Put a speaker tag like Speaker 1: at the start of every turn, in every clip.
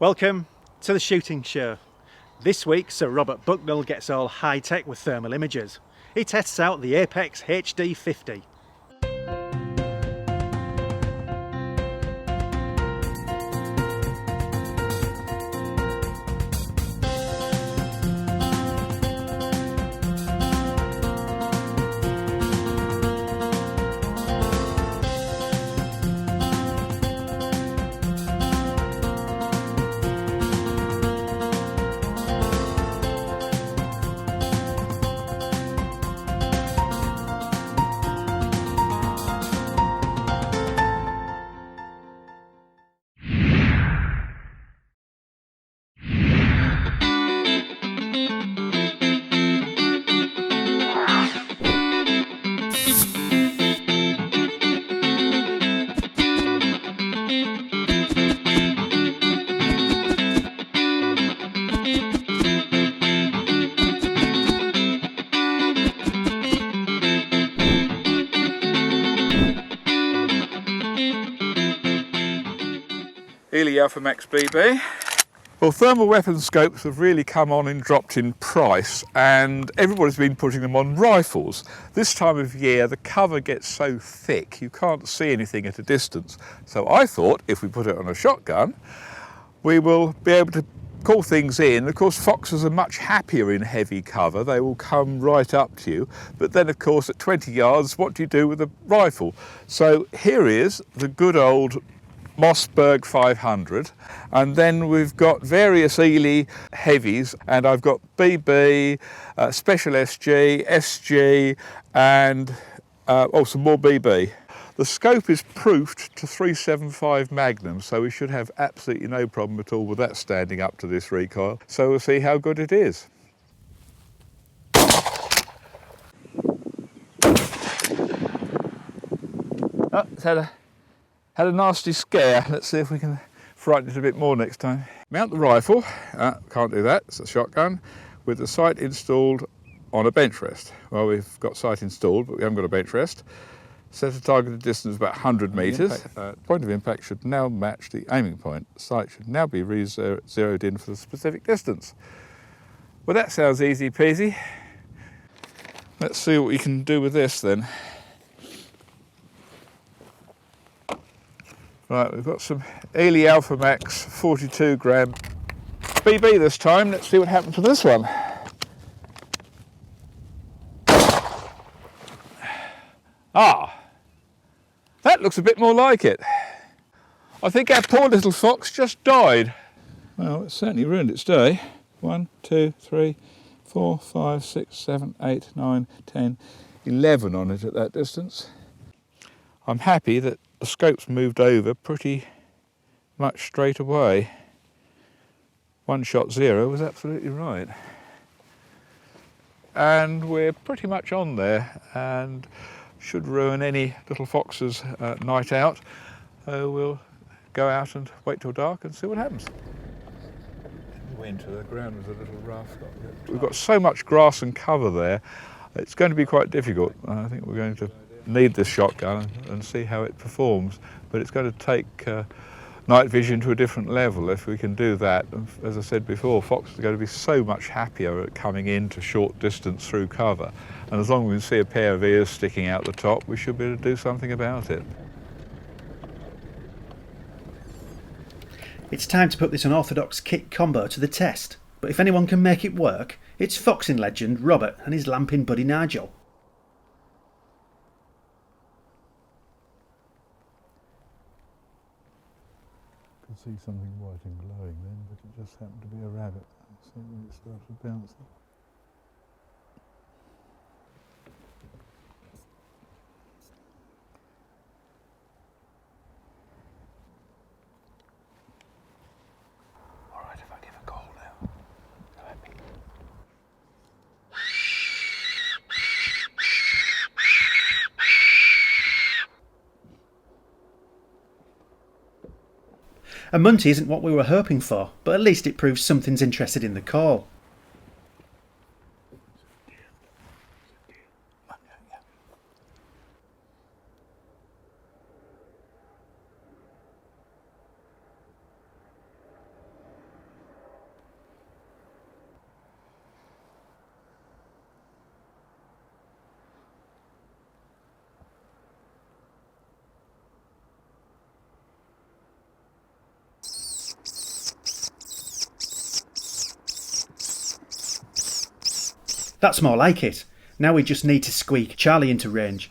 Speaker 1: Welcome to the shooting show. This week Sir Robert Bucknell gets all high-tech with thermal imagers. He tests out the Apex XD50.
Speaker 2: Alpha Max BB. Well, thermal weapon scopes have really come on and dropped in price, and everybody's been putting them on rifles. This time of year the cover gets so thick you can't see anything at a distance. So I thought if we put it on a shotgun we will be able to call things in. Of course, foxes are much happier in heavy cover. They will come right up to you. But then, of course, at 20 yards, what do you do with a rifle? So here is the good old Mossberg 500, and then we've got various Ely heavies, and I've got BB, Special SG, SG, and some more BB. The scope is proofed to 375 Magnum, so we should have absolutely no problem at all with that standing up to this recoil. So we'll see how good it is. Oh, it's had a nasty scare. Let's see if we can frighten it a bit more next time. Mount the rifle, can't do that, it's a shotgun, with the sight installed on a bench rest. Well, we've got sight installed, but we haven't got a bench rest. Set a targeted distance of about 100 metres. Point of impact should now match the aiming point. The sight should now be zeroed in for the specific distance. Well, that sounds easy peasy. Let's see what we can do with this then. Right, we've got some Ely Alpha Max 42 gram BB this time. Let's see what happens to this one. Ah, that looks a bit more like it. I think our poor little fox just died. Well, it's certainly ruined its day. 1, 2, 3, 4, 5, 6, 7, 8, 9, 10, 11 on it at that distance. I'm happy that the scope's moved over pretty much straight away. 1 shot 0 was absolutely right. And we're pretty much on there, and should ruin any little fox's night out. We'll go out and wait till dark and see what happens. In the winter the ground was a little rough. We've got so much grass and cover there, it's going to be quite difficult. I think we're going to need this shotgun and see how it performs, but it's going to take night vision to a different level if we can do that. And as I said before, foxes are going to be so much happier at coming into short distance through cover, and as long as we see a pair of ears sticking out the top, we should be able to do something about it.
Speaker 1: It's time to put this unorthodox kit combo to the test, but if anyone can make it work, it's foxing legend Robert and his lamping buddy Nigel.
Speaker 2: See something white and glowing then, but it just happened to be a rabbit. So when it started bouncing. All right, if I give a call now, go at me.
Speaker 1: A munty isn't what we were hoping for, but at least it proves something's interested in the call. That's more like it. Now we just need to squeak Charlie into range.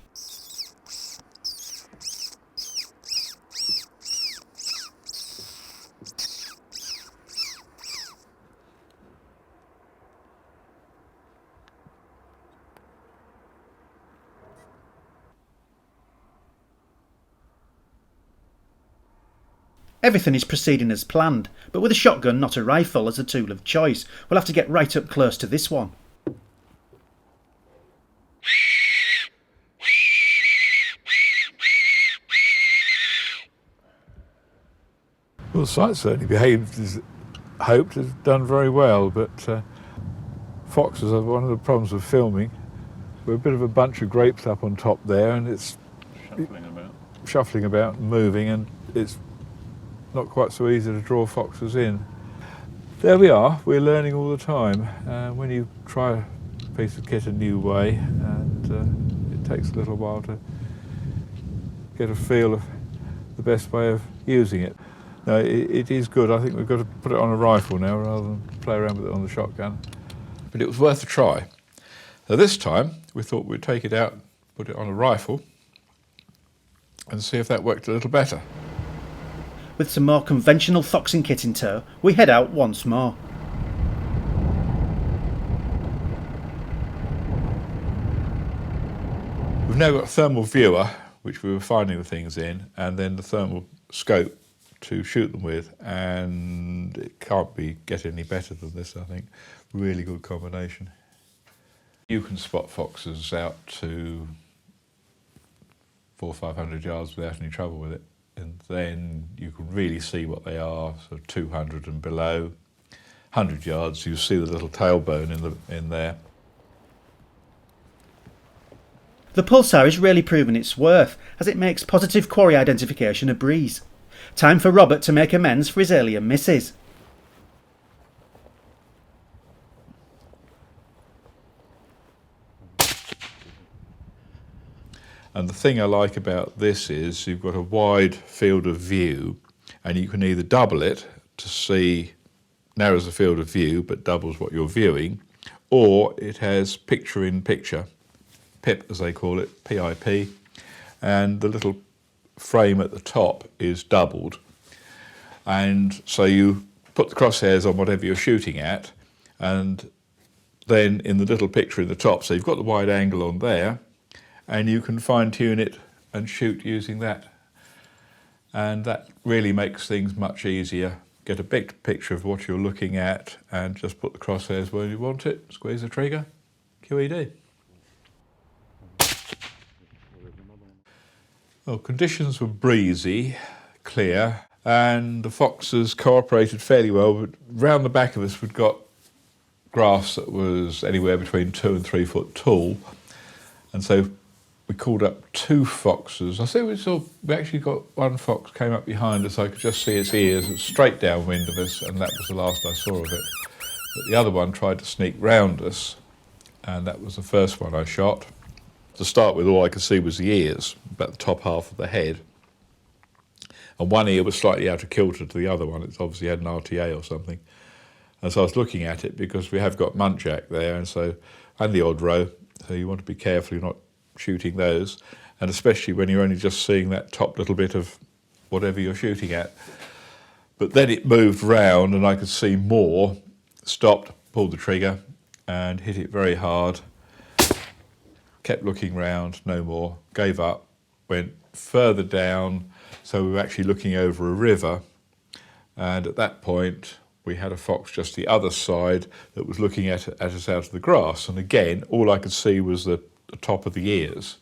Speaker 1: Everything is proceeding as planned, but with a shotgun, not a rifle, as a tool of choice, we'll have to get right up close to this one.
Speaker 2: Well, the site certainly behaved as hoped, has done very well, but foxes are one of the problems with filming. We're a bit of a bunch of grapes up on top there, and it's shuffling about and moving, and it's not quite so easy to draw foxes in. There we are, we're learning all the time. When you try a piece of kit a new way, and it takes a little while to get a feel of the best way of using it. No, it is good. I think we've got to put it on a rifle now rather than play around with it on the shotgun. But it was worth a try. So this time we thought we'd take it out, put it on a rifle, and see if that worked a little better.
Speaker 1: With some more conventional foxing kit in tow, we head out once more.
Speaker 2: We've now got a thermal viewer, which we were finding the things in, and then the thermal scope to shoot them with, and it can't get any better than this, I think. Really good combination. You can spot foxes out to 400 or 500 yards without any trouble with it. And then you can really see what they are, sort of 200 and below. 100 yards, you see the little tailbone in there.
Speaker 1: The Pulsar is really proving its worth, as it makes positive quarry identification a breeze. Time for Robert to make amends for his earlier misses.
Speaker 2: And the thing I like about this is you've got a wide field of view, and you can either double it to see, narrows the field of view but doubles what you're viewing, or it has picture-in-picture, PIP as they call it, PIP, and the little frame at the top is doubled. And so you put the crosshairs on whatever you're shooting at, and then in the little picture in the top, so you've got the wide angle on there, and you can fine-tune it and shoot using that. And that really makes things much easier. Get a big picture of what you're looking at and just put the crosshairs where you want it, squeeze the trigger, QED. Well, conditions were breezy, clear, and the foxes cooperated fairly well. But round the back of us we'd got grass that was anywhere between 2 and 3 foot tall, and so we called up 2 foxes. I think we actually got one fox came up behind us. I could just see its ears. It was straight downwind of us, and that was the last I saw of it. But the other one tried to sneak round us, and that was the first one I shot. To start with, all I could see was the ears, about the top half of the head. And one ear was slightly out of kilter to the other one. It's obviously had an RTA or something. And so I was looking at it because we have got muntjac there, and the odd roe, so you want to be careful you're not shooting those, and especially when you're only just seeing that top little bit of whatever you're shooting at. But then it moved round and I could see more, stopped, pulled the trigger and hit it very hard, kept looking round, no more, gave up, went further down, so we were actually looking over a river, and at that point we had a fox just the other side that was looking at us out of the grass, and again all I could see was the top of the ears,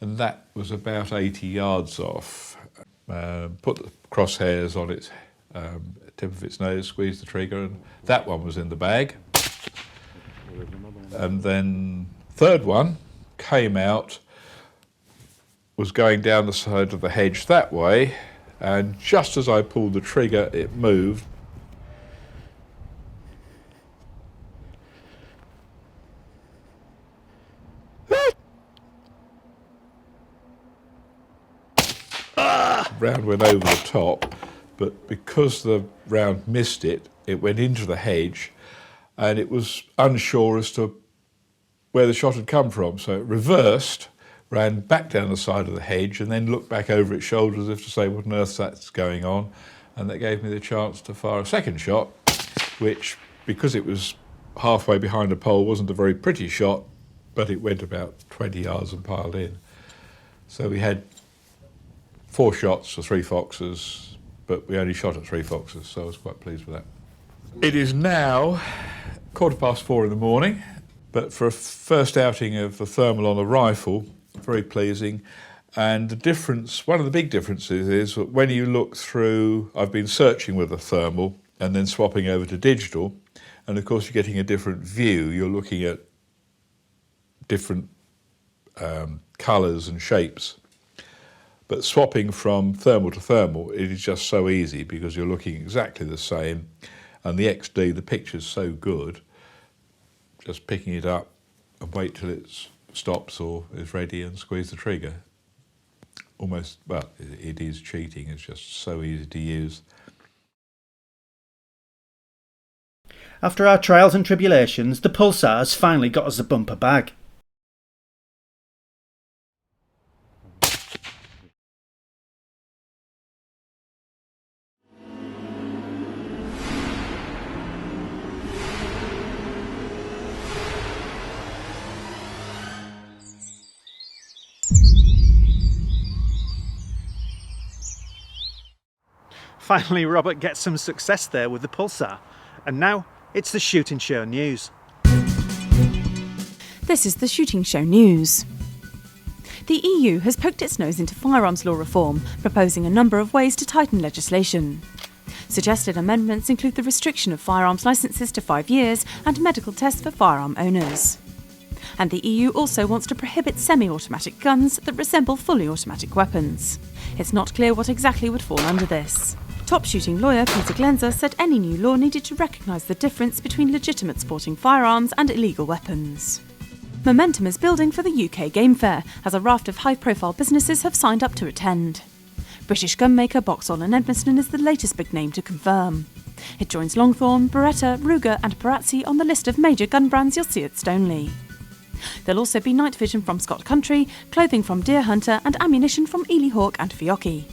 Speaker 2: and that was about 80 yards off. Put the crosshairs on its tip of its nose, squeezed the trigger, and that one was in the bag. And then third one came out, was going down the side of the hedge that way, and just as I pulled the trigger it moved. Round went over the top, but because the round missed it, it went into the hedge, and it was unsure as to where the shot had come from. So it reversed, ran back down the side of the hedge, and then looked back over its shoulder as if to say, what on earth that's going on? And that gave me the chance to fire a second shot, which, because it was halfway behind a pole, wasn't a very pretty shot, but it went about 20 yards and piled in. So we had 4 shots for 3 foxes, but we only shot at 3 foxes, so I was quite pleased with that. It is now 4:15 in the morning, but for a first outing of the thermal on a rifle, very pleasing. And the difference, one of the big differences is that when you look through, I've been searching with a thermal and then swapping over to digital, and of course you're getting a different view. You're looking at different colours and shapes. But swapping from thermal to thermal, it is just so easy because you're looking exactly the same. And the XD, the picture's so good, just picking it up and wait till it stops or is ready and squeeze the trigger. Almost, well, it is cheating, it's just so easy to use.
Speaker 1: After our trials and tribulations, the Pulsar has finally got us a bumper bag. Finally, Robert gets some success there with the Pulsar, and now it's the Shooting Show News.
Speaker 3: This is the Shooting Show News. The EU has poked its nose into firearms law reform, proposing a number of ways to tighten legislation. Suggested amendments include the restriction of firearms licences to 5 years and medical tests for firearm owners. And the EU also wants to prohibit semi-automatic guns that resemble fully automatic weapons. It's not clear what exactly would fall under this. Top shooting lawyer Peter Glenser said any new law needed to recognise the difference between legitimate sporting firearms and illegal weapons. Momentum is building for the UK Game Fair, as a raft of high-profile businesses have signed up to attend. British gunmaker Boxall & Edmiston is the latest big name to confirm. It joins Longthorn, Beretta, Ruger and Perazzi on the list of major gun brands you'll see at Stoneleigh. There'll also be night vision from Scott Country, clothing from Deer Hunter and ammunition from Ely Hawk and Fiocchi.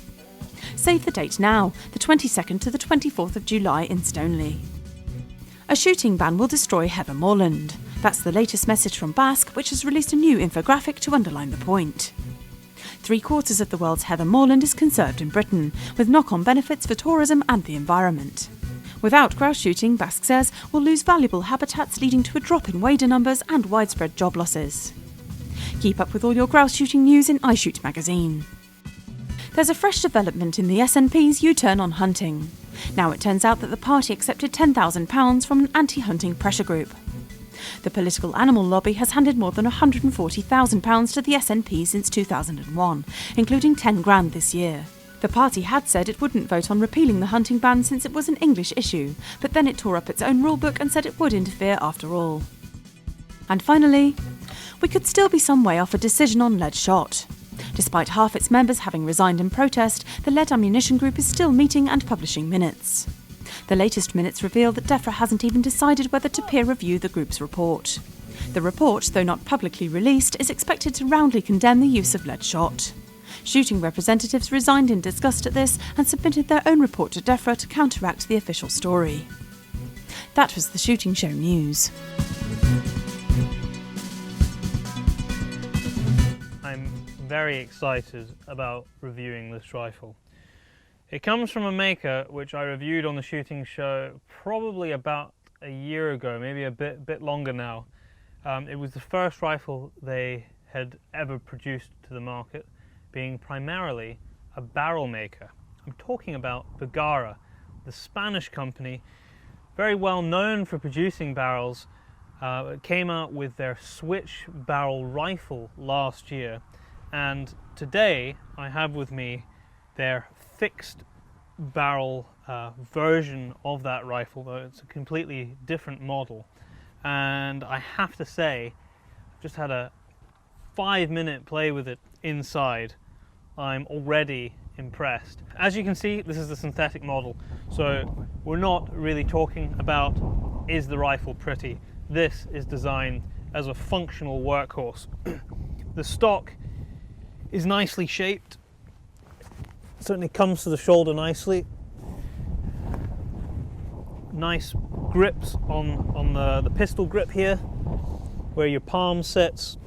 Speaker 3: Save the date now, the 22nd to the 24th of July in Stoneleigh. A shooting ban will destroy heather moorland. That's the latest message from Basque, which has released a new infographic to underline the point. 3/4 of the world's heather moorland is conserved in Britain, with knock-on benefits for tourism and the environment. Without grouse shooting, Basque says, we'll lose valuable habitats, leading to a drop in wader numbers and widespread job losses. Keep up with all your grouse shooting news in iShoot magazine. There's a fresh development in the SNP's U-turn on hunting. Now it turns out that the party accepted £10,000 from an anti-hunting pressure group. The political animal lobby has handed more than £140,000 to the SNP since 2001, including 10 grand this year. The party had said it wouldn't vote on repealing the hunting ban since it was an English issue, but then it tore up its own rulebook and said it would interfere after all. And finally, we could still be some way off a decision on lead shot. Despite half its members having resigned in protest, the lead ammunition group is still meeting and publishing minutes. The latest minutes reveal that DEFRA hasn't even decided whether to peer review the group's report. The report, though not publicly released, is expected to roundly condemn the use of lead shot. Shooting representatives resigned in disgust at this and submitted their own report to DEFRA to counteract the official story. That was the Shooting Show News.
Speaker 4: I'm very excited about reviewing this rifle. It comes from a maker which I reviewed on the Shooting Show probably about a year ago, maybe a bit longer now. It was the first rifle they had ever produced to the market, being primarily a barrel maker. I'm talking about Bergara, the Spanish company, very well known for producing barrels. Came out with their switch barrel rifle last year, and today I have with me their fixed barrel version of that rifle, though it's a completely different model. And I have to say, I've just had a 5-minute play with it inside. I'm already impressed. As you can see, this is the synthetic model, so we're not really talking about is the rifle pretty. This is designed as a functional workhorse. The stock is nicely shaped, certainly comes to the shoulder nicely. Nice grips on the pistol grip here, where your palm sits,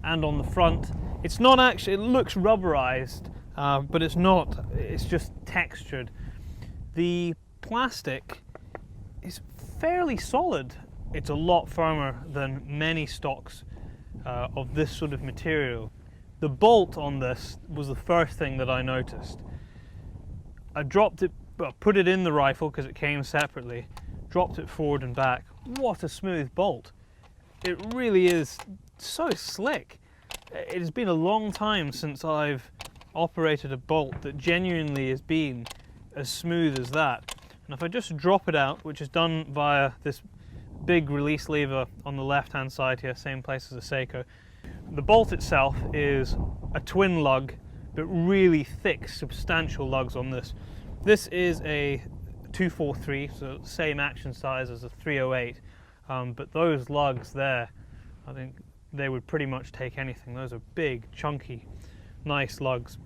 Speaker 4: and on the front. It's not actually, it looks rubberized, but it's not, it's just textured. The plastic is fairly solid. It's a lot firmer than many stocks of this sort of material. The bolt on this was the first thing that I noticed. I dropped it, put it in the rifle because it came separately, dropped it forward and back. What a smooth bolt. It really is so slick. It has been a long time since I've operated a bolt that genuinely has been as smooth as that. And if I just drop it out, which is done via this big release lever on the left hand side here, same place as the Seiko. The bolt itself is a twin lug, but really thick, substantial lugs on this. This is a 243, so same action size as a 308, but those lugs there, I think they would pretty much take anything. Those are big, chunky, nice lugs.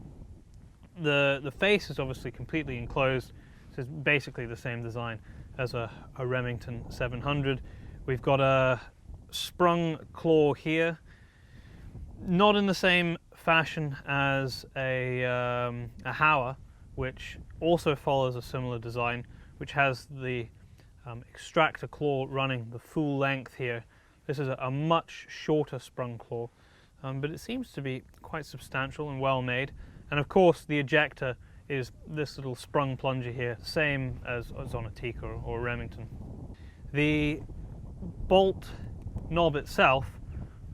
Speaker 4: The face is obviously completely enclosed, so it's basically the same design as a Remington 700. We've got a sprung claw here, not in the same fashion as a Hauer, which also follows a similar design, which has the extractor claw running the full length here. This is a much shorter sprung claw, but it seems to be quite substantial and well made. And of course the ejector is this little sprung plunger here, same as on a Tikka or a Remington. The bolt knob itself,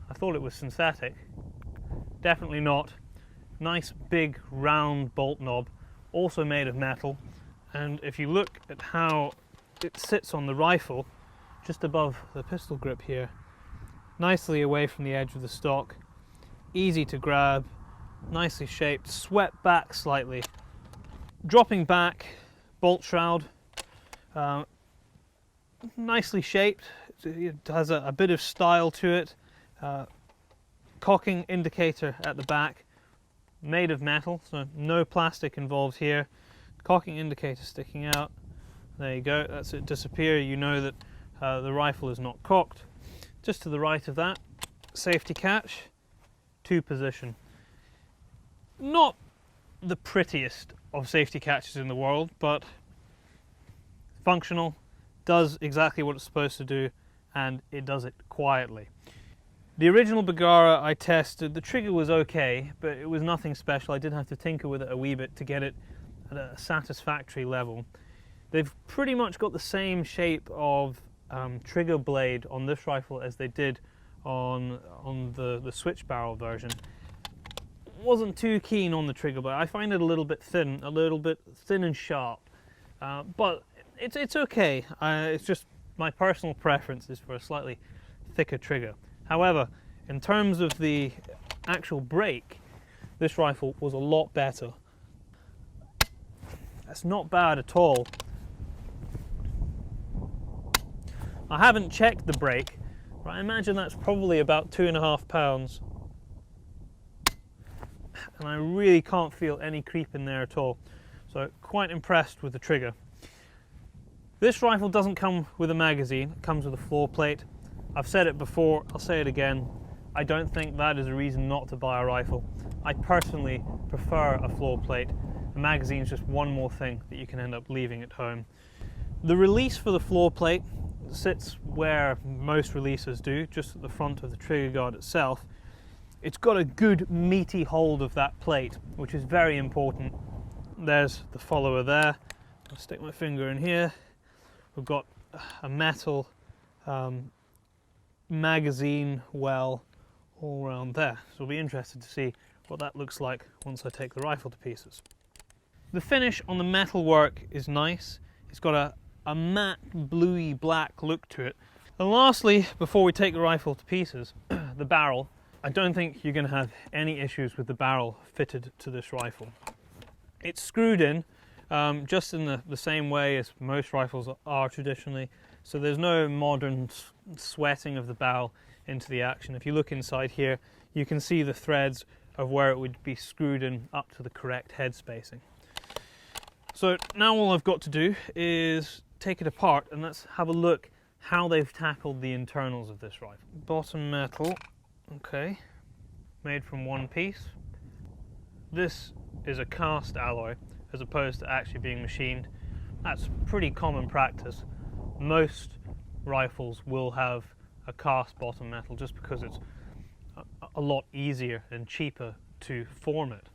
Speaker 4: I thought it was synthetic. Definitely not. Nice big round bolt knob, also made of metal. And if you look at how it sits on the rifle, just above the pistol grip here, nicely away from the edge of the stock, easy to grab, nicely shaped, swept back slightly. Dropping back, bolt shroud, nicely shaped. It has a bit of style to it. Cocking indicator at the back, made of metal, so no plastic involved here. Cocking indicator sticking out. There you go, that's it disappear. You know that the rifle is not cocked. Just to the right of that, safety catch, 2-position. Not the prettiest of safety catches in the world, but functional, does exactly what it's supposed to do, and it does it quietly. The original Bergara I tested, the trigger was okay, but it was nothing special. I did have to tinker with it a wee bit to get it at a satisfactory level. They've pretty much got the same shape of trigger blade on this rifle as they did on the switch barrel version. Wasn't too keen on the trigger blade. I find it a little bit thin and sharp, but it's okay. It's just my personal preference is for a slightly thicker trigger. However, in terms of the actual break, this rifle was a lot better. That's not bad at all. I haven't checked the brake, but I imagine that's probably about 2.5 pounds. And I really can't feel any creep in there at all. So quite impressed with the trigger. This rifle doesn't come with a magazine, it comes with a floor plate. I've said it before, I'll say it again. I don't think that is a reason not to buy a rifle. I personally prefer a floor plate. A magazine is just one more thing that you can end up leaving at home. The release for the floor plate sits where most releases do, just at the front of the trigger guard itself. It's got a good meaty hold of that plate, which is very important. There's the follower there. I'll stick my finger in here. We've got a metal magazine well all around there. So we'll be interested to see what that looks like once I take the rifle to pieces. The finish on the metalwork is nice. It's got a matte bluey black look to it. And lastly, before we take the rifle to pieces, the barrel. I don't think you're going to have any issues with the barrel fitted to this rifle. It's screwed in just in the same way as most rifles are traditionally. So there's no modern sweating of the barrel into the action. If you look inside here, you can see the threads of where it would be screwed in up to the correct head spacing. So now all I've got to do is take it apart and let's have a look how they've tackled the internals of this rifle. Bottom metal, okay, made from one piece. This is a cast alloy as opposed to actually being machined. That's pretty common practice. Most rifles will have a cast bottom metal just because it's a lot easier and cheaper to form it.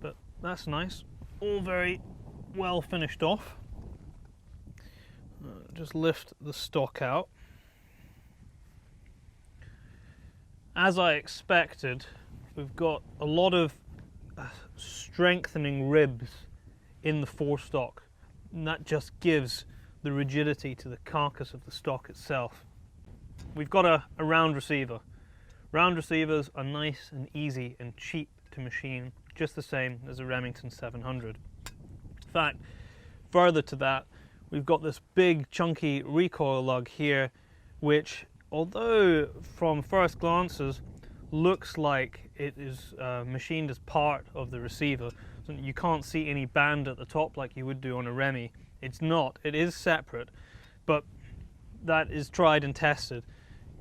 Speaker 4: But that's nice, all very well finished off. Just lift the stock out. As I expected, we've got a lot of strengthening ribs in the forestock, and that just gives the rigidity to the carcass of the stock itself. We've got a round receiver. Round receivers are nice and easy and cheap to machine, just the same as a Remington 700. In fact, further to that, we've got this big chunky recoil lug here, which, although from first glances looks like it is machined as part of the receiver, so you can't see any band at the top like you would do on a Remy. It's not, it is separate, but that is tried and tested.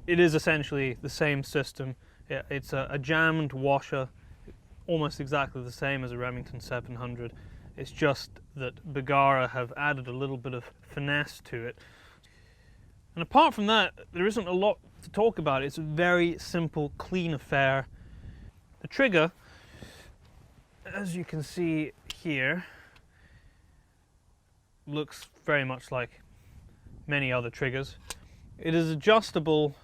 Speaker 4: It is essentially the same system. It's a jammed washer, almost exactly the same as a Remington 700. It's just that Bergara have added a little bit of finesse to it. And apart from that, there isn't a lot to talk about. It's a very simple, clean affair. The trigger, as you can see here, looks very much like many other triggers. It is adjustable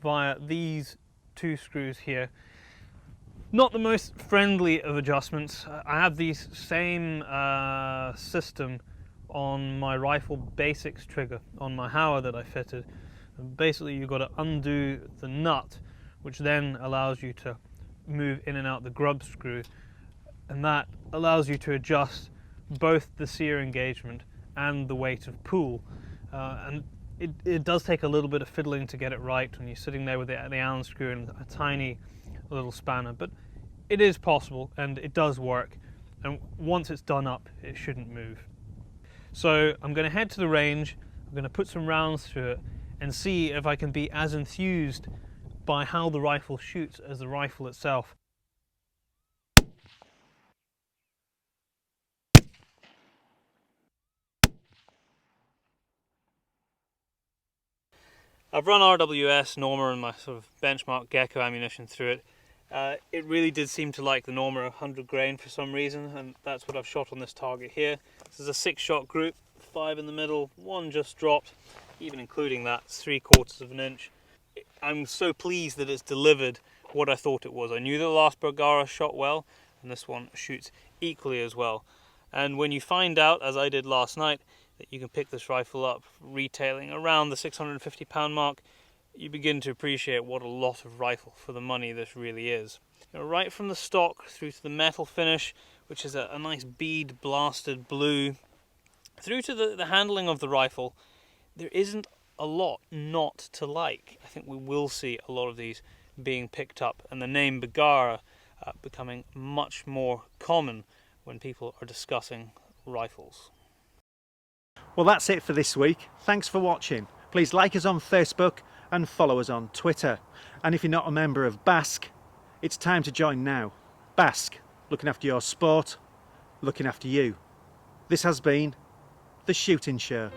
Speaker 4: via these two screws here. Not the most friendly of adjustments. I have the same system on my rifle basics trigger on my Hauer that I fitted. Basically, you've got to undo the nut, which then allows you to move in and out the grub screw, and that allows you to adjust both the sear engagement and the weight of pull. And it does take a little bit of fiddling to get it right when you're sitting there with the Allen screw and a tiny little spanner, but it is possible and it does work, and once it's done up it shouldn't move. So I'm going to head to the range, I'm going to put some rounds through it and see if I can be as enthused by how the rifle shoots as the rifle itself. I've run RWS, Norma and my sort of benchmark Gecko ammunition through it. It really did seem to like the Norma 100 grain for some reason, and that's what I've shot on this target here. This is a 6-shot group, 5 in the middle, 1 just dropped, even including that, 3/4 of an inch. I'm so pleased that it's delivered what I thought it was. I knew the last Bergara shot well, and this one shoots equally as well. And when you find out, as I did last night, that you can pick this rifle up retailing around the £650 mark, you begin to appreciate what a lot of rifle for the money this really is. You know, right from the stock through to the metal finish, which is a nice bead blasted blue, through to the handling of the rifle, there isn't a lot not to like. I think we will see a lot of these being picked up, and the name Bergara becoming much more common when people are discussing rifles.
Speaker 1: Well, that's it for this week. Thanks for watching. Please like us on Facebook and follow us on Twitter. And if you're not a member of BASC, it's time to join now. BASC, looking after your sport, looking after you. This has been The Shooting Show.